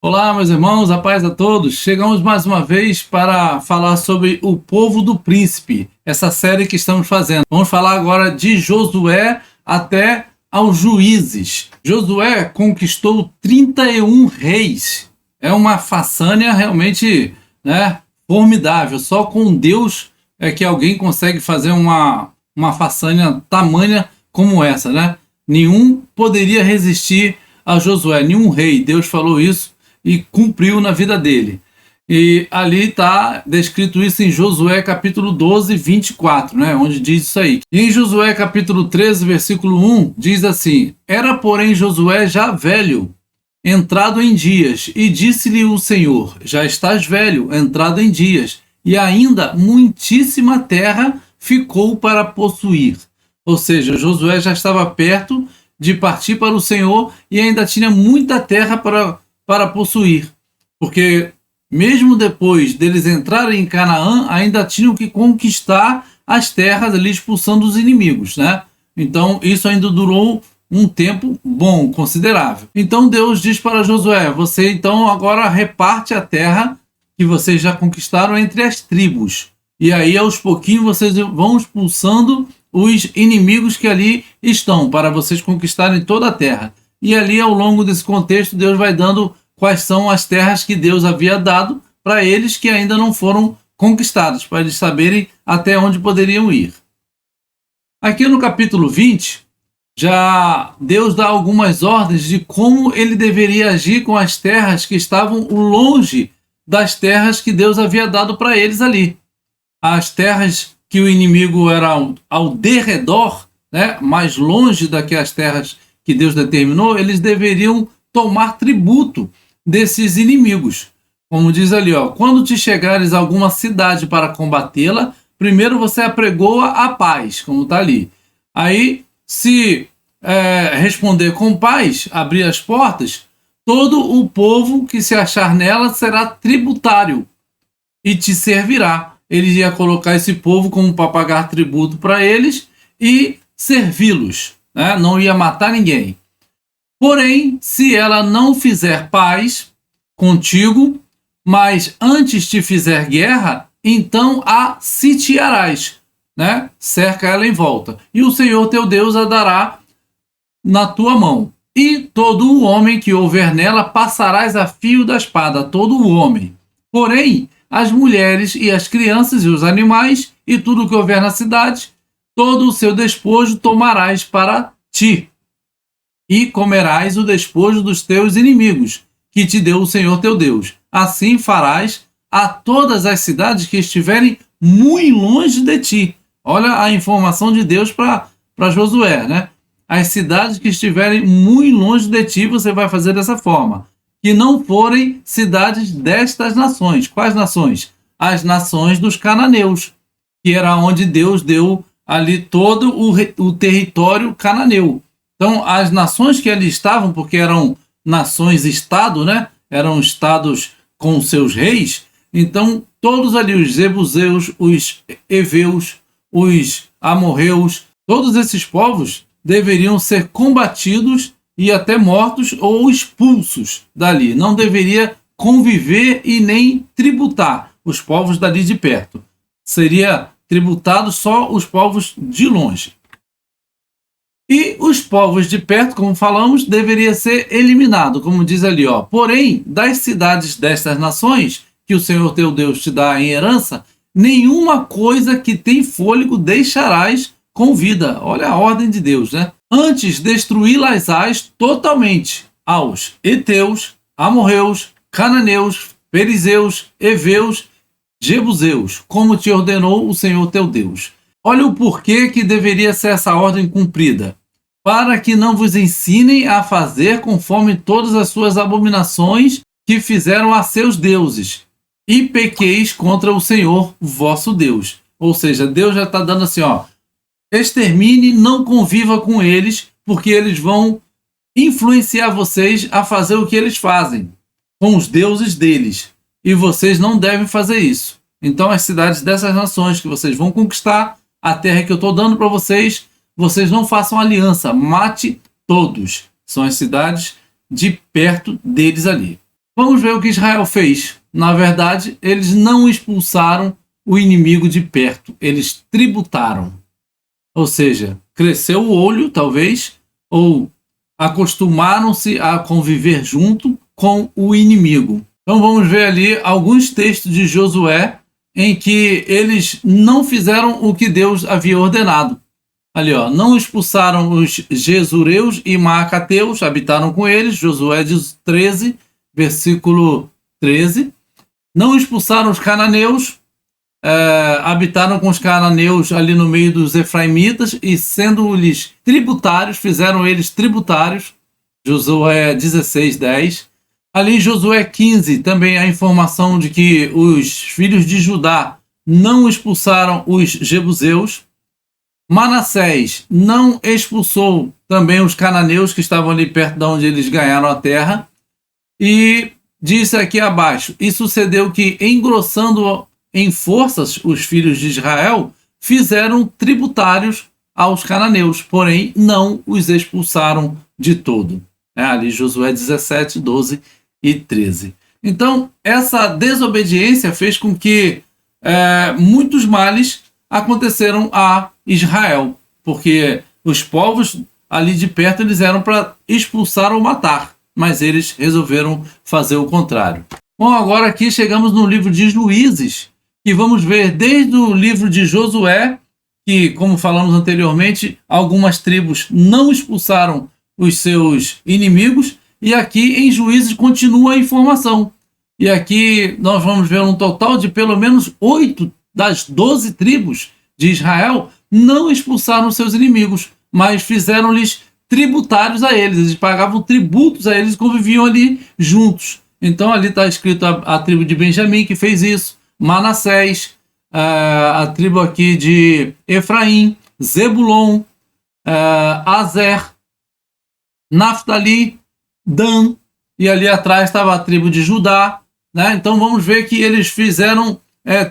Olá, meus irmãos, a paz a todos. Chegamos mais uma vez para falar sobre o povo do príncipe, essa série que estamos fazendo. Vamos falar agora de Josué até aos juízes. Josué conquistou 31 reis. É uma façanha realmente, formidável. Só com Deus é que alguém consegue fazer uma façanha tamanha como essa, né? Nenhum poderia resistir a Josué, nenhum rei. Deus falou isso e cumpriu na vida dele. E ali está descrito isso em Josué capítulo 12, 24, né, onde diz isso aí. E em Josué capítulo 13, versículo 1, diz assim: Era, porém, Josué já velho, entrado em dias, e disse-lhe o Senhor: Já estás velho, entrado em dias, e ainda muitíssima terra ficou para possuir. Ou seja, Josué já estava perto de partir para o Senhor e ainda tinha muita terra para possuir, porque mesmo depois deles entrarem em Canaã, ainda tinham que conquistar as terras ali, expulsando os inimigos, né? Então isso ainda durou um tempo bom, considerável. Então Deus diz para Josué: você então agora reparte a terra que vocês já conquistaram entre as tribos, e aí aos pouquinhos vocês vão expulsando os inimigos que ali estão, para vocês conquistarem toda a terra. E ali, ao longo desse contexto, Deus vai dando quais são as terras que Deus havia dado para eles que ainda não foram conquistadas, para eles saberem até onde poderiam ir. Aqui no capítulo 20, já Deus dá algumas ordens de como ele deveria agir com as terras que estavam longe das terras que Deus havia dado para eles ali. As terras que o inimigo era ao derredor, né, mais longe daquelas terras que Deus determinou, eles deveriam tomar tributo desses inimigos. Como diz ali, quando te chegares a alguma cidade para combatê-la, primeiro você apregoa a paz, como está ali. Aí, se responder com paz, abrir as portas, todo o povo que se achar nela será tributário e te servirá. Ele ia colocar esse povo como para pagar tributo para eles e servi-los, né? Não ia matar ninguém. Porém, se ela não fizer paz contigo, mas antes te fizer guerra, então a sitiarás, né? Cerca ela em volta. E o Senhor teu Deus a dará na tua mão. E todo o homem que houver nela passarás a fio da espada, todo o homem. Porém, as mulheres e as crianças e os animais e tudo o que houver na cidade, todo o seu despojo tomarás para ti. E comerás o despojo dos teus inimigos, que te deu o Senhor teu Deus. Assim farás a todas as cidades que estiverem muito longe de ti. Olha a informação de Deus para Josué, né? As cidades que estiverem muito longe de ti, você vai fazer dessa forma. Que não forem cidades destas nações. Quais nações? As nações dos cananeus, que era onde Deus deu ali todo o território cananeu. Então, as nações que ali estavam, porque eram nações-estado, né? Eram estados com seus reis. Então, todos ali, os jebuseus, os heveus, os amorreus, todos esses povos deveriam ser combatidos e até mortos ou expulsos dali. Não deveria conviver e nem tributar os povos dali de perto. Seria tributado só os povos de longe. E os povos de perto, como falamos, deveria ser eliminado, como diz ali, Porém, das cidades destas nações, que o Senhor teu Deus te dá em herança, nenhuma coisa que tem fôlego deixarás com vida. Olha a ordem de Deus, né? Antes destruí-las-ás totalmente aos heteus, amorreus, cananeus, perizeus, heveus, jebuseus, como te ordenou o Senhor teu Deus. Olha o porquê que deveria ser essa ordem cumprida. Para que não vos ensinem a fazer conforme todas as suas abominações que fizeram a seus deuses, e pequeis contra o Senhor vosso Deus. Ou seja, Deus já está dando assim, extermine, não conviva com eles, porque eles vão influenciar vocês a fazer o que eles fazem, com os deuses deles. E vocês não devem fazer isso. Então, as cidades dessas nações que vocês vão conquistar, a terra que eu estou dando para vocês, vocês não façam aliança, mate todos. São as cidades de perto deles ali. Vamos ver o que Israel fez. Na verdade, eles não expulsaram o inimigo de perto, eles tributaram. Ou seja, cresceu o olho, talvez, ou acostumaram-se a conviver junto com o inimigo. Então vamos ver ali alguns textos de Josué em que eles não fizeram o que Deus havia ordenado. Ali, ó, não expulsaram os Gesureus e Maacateus, habitaram com eles, Josué 13, versículo 13. Não expulsaram os cananeus, habitaram com os cananeus ali no meio dos efraimitas e sendo-lhes tributários, fizeram eles tributários, Josué 16, 10. Ali em Josué 15, também a informação de que os filhos de Judá não expulsaram os jebuseus. Manassés não expulsou também os cananeus que estavam ali perto de onde eles ganharam a terra. E disse aqui abaixo, e sucedeu que, engrossando em forças os filhos de Israel, fizeram tributários aos cananeus, porém não os expulsaram de todo. Ali Josué 17, 12 e 13. Então, essa desobediência fez com que muitos males aconteceram a Israel, porque os povos ali de perto eles eram para expulsar ou matar, mas eles resolveram fazer o contrário. Bom, agora aqui chegamos no livro de Juízes, e vamos ver desde o livro de Josué, que, como falamos anteriormente, algumas tribos não expulsaram os seus inimigos, e aqui em Juízes continua a informação. E aqui nós vamos ver um total de pelo menos 8 das 12 tribos de Israel não expulsaram seus inimigos, mas fizeram-lhes tributários a eles. Eles pagavam tributos a eles e conviviam ali juntos. Então ali está escrito a tribo de Benjamim que fez isso, Manassés, a tribo aqui de Efraim, Zebulon, Azer, Naftali, Dan, e ali atrás estava a tribo de Judá, né? Então vamos ver que eles fizeram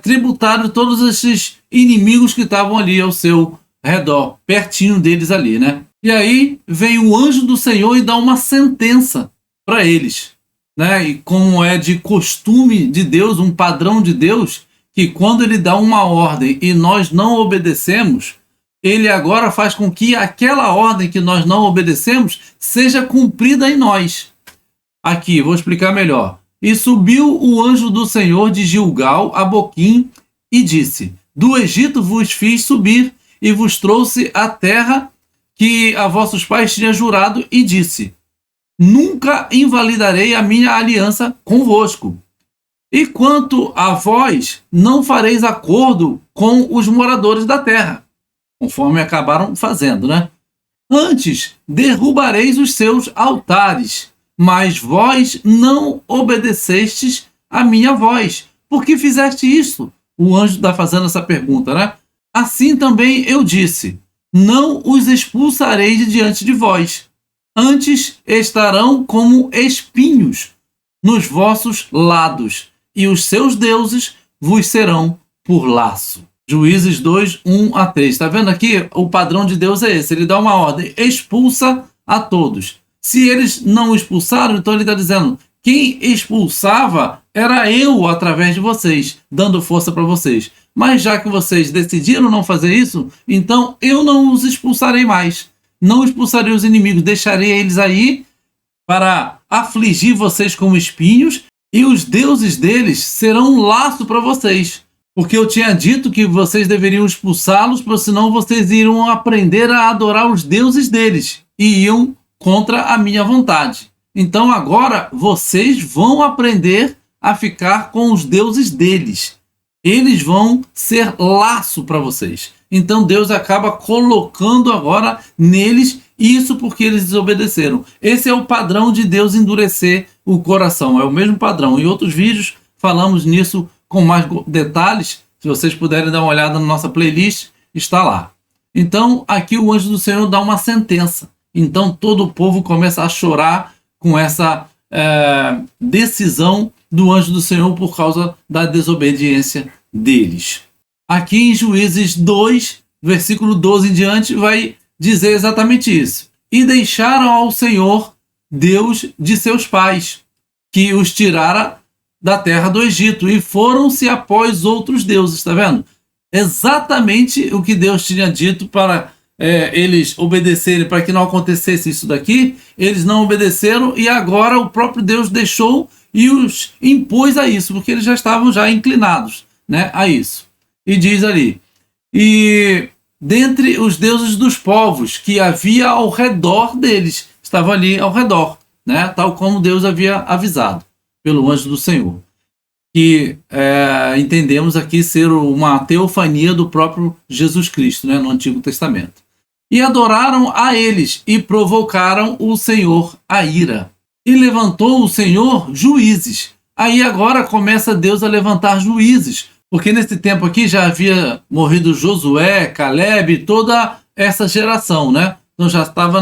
tributário todos esses inimigos que estavam ali ao seu redor, pertinho deles ali, né? E aí vem o anjo do Senhor e dá uma sentença para eles, né? E como é de costume de Deus, um padrão de Deus, que quando ele dá uma ordem e nós não obedecemos, ele agora faz com que aquela ordem que nós não obedecemos seja cumprida em nós. Aqui, vou explicar melhor. E subiu o anjo do Senhor de Gilgal a Boquim e disse: do Egito vos fiz subir e vos trouxe a terra que a vossos pais tinha jurado, e disse: nunca invalidarei a minha aliança convosco. E quanto a vós, não fareis acordo com os moradores da terra, conforme acabaram fazendo, né? Antes derrubareis os seus altares, mas vós não obedecestes a minha voz. Por que fizeste isso? O anjo está fazendo essa pergunta, né? Assim também eu disse: não os expulsarei de diante de vós. Antes estarão como espinhos nos vossos lados, e os seus deuses vos serão por laço. Juízes 2, 1 a 3. Está vendo aqui? O padrão de Deus é esse. Ele dá uma ordem: expulsa a todos. Se eles não expulsaram, então ele está dizendo: quem expulsava era eu através de vocês, dando força para vocês. Mas já que vocês decidiram não fazer isso, então eu não os expulsarei mais. Não expulsarei os inimigos, deixarei eles aí para afligir vocês como espinhos, e os deuses deles serão um laço para vocês. Porque eu tinha dito que vocês deveriam expulsá-los, porque senão vocês iriam aprender a adorar os deuses deles e iam contra a minha vontade. Então agora vocês vão aprender a ficar com os deuses deles. Eles vão ser laço para vocês. Então Deus acaba colocando agora neles isso porque eles desobedeceram. Esse é o padrão de Deus endurecer o coração. É o mesmo padrão. Em outros vídeos falamos nisso com mais detalhes. Se vocês puderem dar uma olhada na nossa playlist, está lá. Então aqui o anjo do Senhor dá uma sentença. Então todo o povo começa a chorar com essa decisão do anjo do Senhor por causa da desobediência deles. Aqui em Juízes 2, versículo 12 em diante, vai dizer exatamente isso. E deixaram ao Senhor, Deus de seus pais, que os tirara da terra do Egito e foram-se após outros deuses, está vendo? Exatamente o que Deus tinha dito para eles obedecerem, para que não acontecesse isso daqui, eles não obedeceram e agora o próprio Deus deixou e os impôs a isso, porque eles já estavam já inclinados, né, a isso. E diz ali, e dentre os deuses dos povos que havia ao redor deles, estavam ali ao redor, né, tal como Deus havia avisado pelo anjo do Senhor, que entendemos aqui ser uma teofania do próprio Jesus Cristo, né, no Antigo Testamento. E adoraram a eles e provocaram o Senhor a ira. E levantou o Senhor juízes. Aí agora começa Deus a levantar juízes, porque nesse tempo aqui já havia morrido Josué, Caleb, toda essa geração, né? Então já estava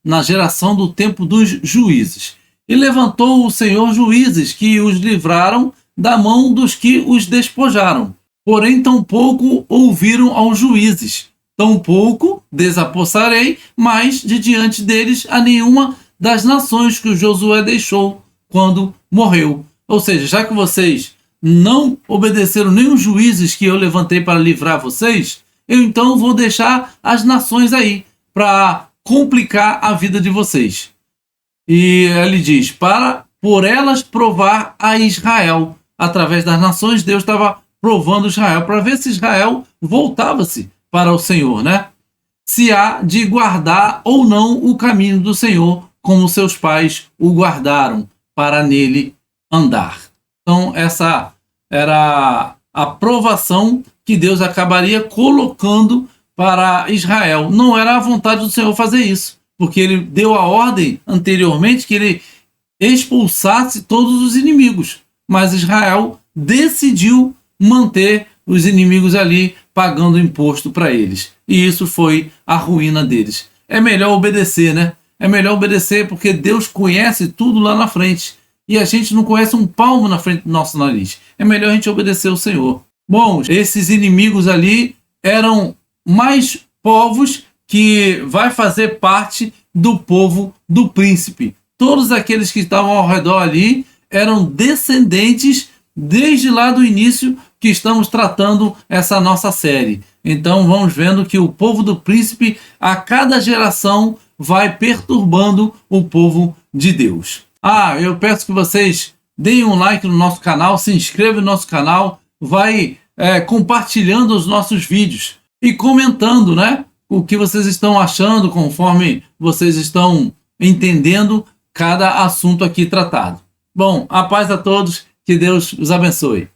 na geração do tempo dos juízes. E levantou o Senhor juízes que os livraram da mão dos que os despojaram. Porém, tampouco ouviram aos juízes. Tampouco desapossarei mais de diante deles a nenhuma das nações que o Josué deixou quando morreu. Ou seja, já que vocês não obedeceram nem os juízes que eu levantei para livrar vocês, eu então vou deixar as nações aí para complicar a vida de vocês. E ele diz, para por elas provar a Israel. Através das nações, Deus estava provando Israel, para ver se Israel voltava-se para o Senhor, né? Se há de guardar ou não o caminho do Senhor, como seus pais o guardaram, para nele andar. Então, essa era a provação que Deus acabaria colocando para Israel. Não era a vontade do Senhor fazer isso, porque ele deu a ordem anteriormente que ele expulsasse todos os inimigos. Mas Israel decidiu manter os inimigos ali pagando imposto para eles. E isso foi a ruína deles. É melhor obedecer, né? É melhor obedecer porque Deus conhece tudo lá na frente. E a gente não conhece um palmo na frente do nosso nariz. É melhor a gente obedecer ao Senhor. Bom, esses inimigos ali eram mais povos que vai fazer parte do povo do príncipe. Todos aqueles que estavam ao redor ali eram descendentes desde lá do início que estamos tratando essa nossa série. Então vamos vendo que o povo do príncipe a cada geração vai perturbando o povo de Deus. Eu peço que vocês deem um like no nosso canal, se inscrevam no nosso canal, vai compartilhando os nossos vídeos e comentando, né, o que vocês estão achando conforme vocês estão entendendo cada assunto aqui tratado. Bom, a paz a todos, que Deus os abençoe.